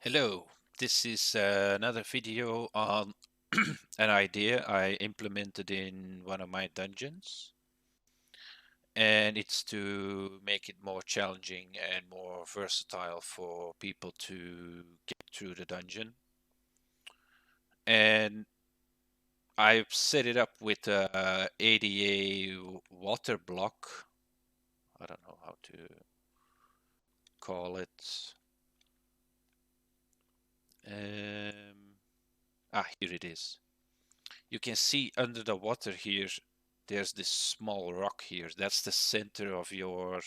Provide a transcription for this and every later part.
Hello, this is another video on an idea I implemented in one of my dungeons, and it's to make it more challenging and more versatile for people to get through the dungeon. And I've set it up with a ADA water block. I don't know how to call it. Here it is. You can see under the water here, there's this small rock here. That's the center of your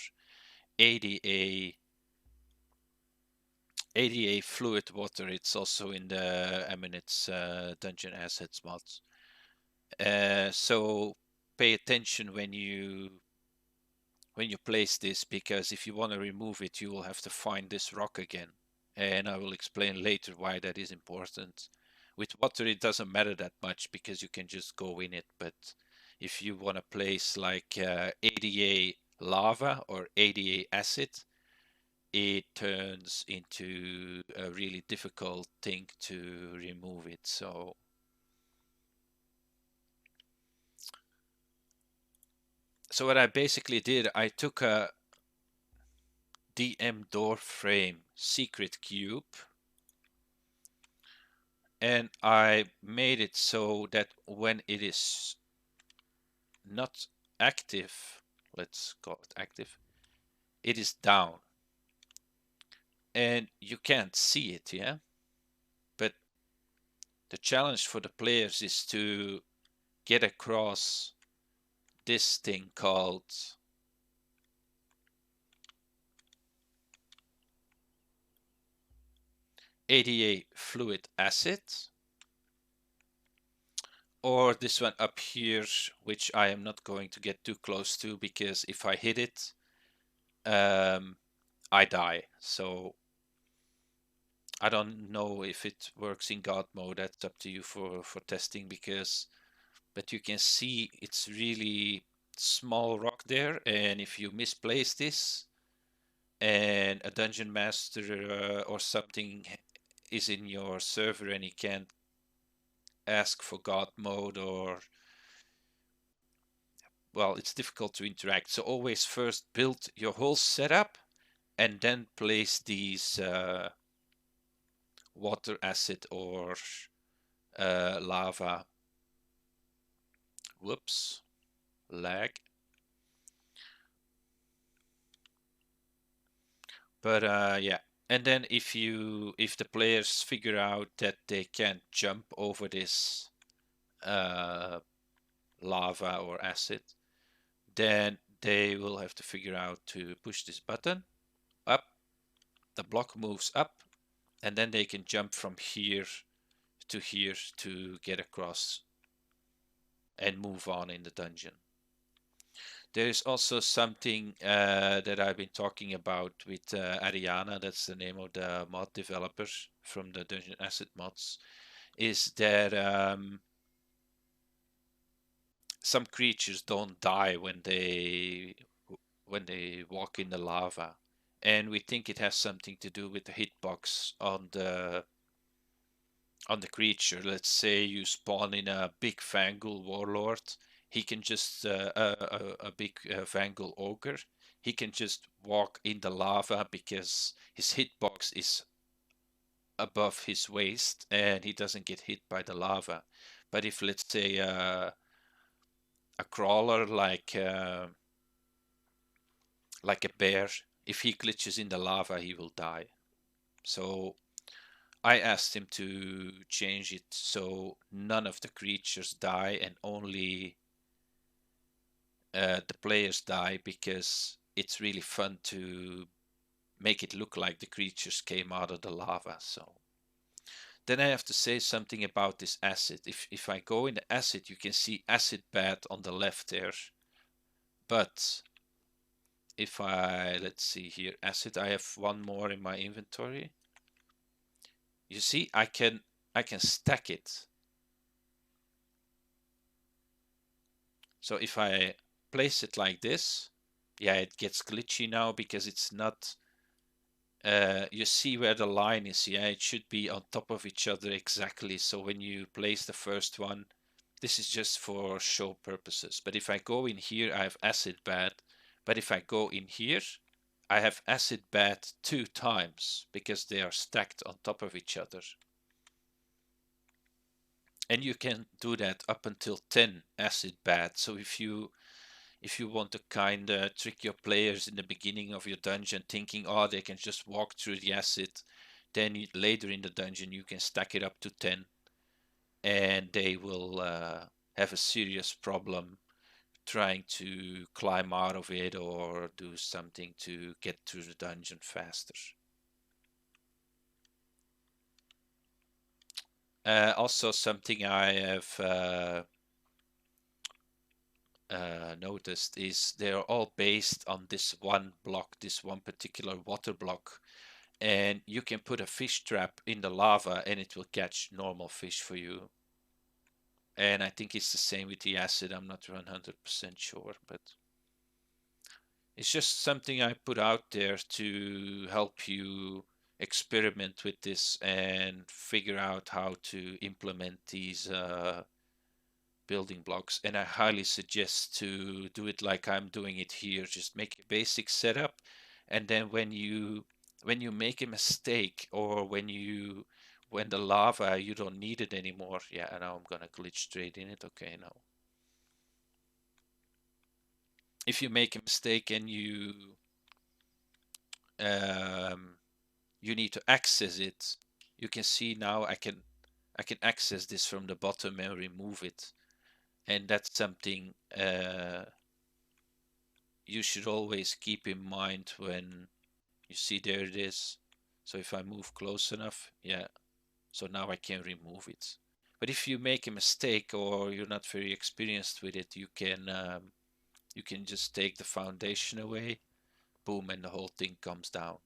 ADA ADA fluid water. It's also in the Amunets dungeon assets mods. So pay attention when you place this, because if you want to remove it, you will have to find this rock again. And I will explain later why that is important. With water, it doesn't matter that much because you can just go in it. But if you want to place like ADA lava or ADA acid, it turns into a really difficult thing to remove it. So what I basically did, I took a DM door frame secret cube, and I made it so that when it is not active, let's call it active, it is down. And you can't see it, yeah? But the challenge for the players is to get across this thing called ADA fluid acid, or this one up here, which I am not going to get too close to because if I hit it, I die. So I don't know if it works in God mode. That's up to you for testing, but you can see it's really small rock there, and if you misplace this and a dungeon master or something is in your server and he can't ask for God mode, or well, it's difficult to interact. So always first build your whole setup and then place these water acid or lava. Whoops, lag. But yeah, and then if the players figure out that they can't jump over this lava or acid, then they will have to figure out to push this button up. The block moves up, and then they can jump from here to get across and move on in the dungeon. There is also something that I've been talking about with Ariana, that's the name of the mod developer from the Dungeon Asset mods, is that some creatures don't die when they walk in the lava. And we think it has something to do with the hitbox on the creature. Let's say you spawn in a big Vangul warlord, he can just a big Vangul ogre. He can just walk in the lava because his hitbox is above his waist and he doesn't get hit by the lava. But if let's say a crawler like a bear, if he glitches in the lava, he will die. So I asked him to change it so none of the creatures die and only the players die, because it's really fun to make it look like the creatures came out of the lava. So then I have to say something about this acid. If I go in the acid, you can see acid bed on the left there. But if let's see here, acid, I have one more in my inventory. You see, I can stack it. So if I place it like this, yeah, it gets glitchy now because it's not you see where the line is. Yeah, it should be on top of each other exactly. So when you place the first one, this is just for show purposes. But if I go in here, I have acid bad. But if I go in here, I have acid bad 2 times because they are stacked on top of each other. And you can do that up until 10 acid bad. So if you want to kind of trick your players in the beginning of your dungeon thinking, oh, they can just walk through the acid, then later in the dungeon you can stack it up to 10 and they will have a serious problem trying to climb out of it or do something to get through the dungeon faster. Also, something I have noticed is they're all based on this one block, this one particular water block. And you can put a fish trap in the lava and it will catch normal fish for you. And I think it's the same with the acid. I'm not 100% sure, but it's just something I put out there to help you experiment with this and figure out how to implement these building blocks. And I highly suggest to do it like I'm doing it here. Just make a basic setup, and then when you make a mistake or when the lava you don't need it anymore. Yeah, and now I'm gonna glitch straight in it. Okay, now if you make a mistake and um, you need to access it, you can see now I can access this from the bottom and remove it, and that's something you should always keep in mind when you see there it is. So if I move close enough, yeah, so now I can remove it. But if you make a mistake or you're not very experienced with it, you can just take the foundation away, boom, and the whole thing comes down.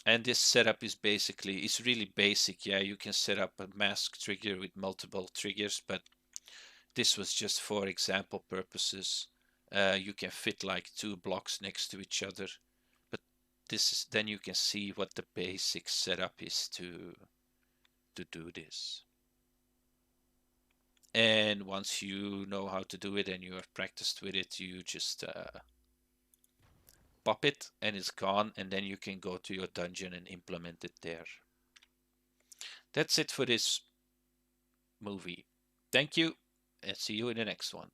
And this setup is basically, it's really basic. Yeah, you can set up a mask trigger with multiple triggers, but this was just for example purposes. You can fit like 2 blocks next to each other, but this is then you can see what the basic setup is to do this. And once you know how to do it and you have practiced with it, you just pop it and it's gone, and then you can go to your dungeon and implement it there. That's it for this movie. Thank you, and see you in the next one.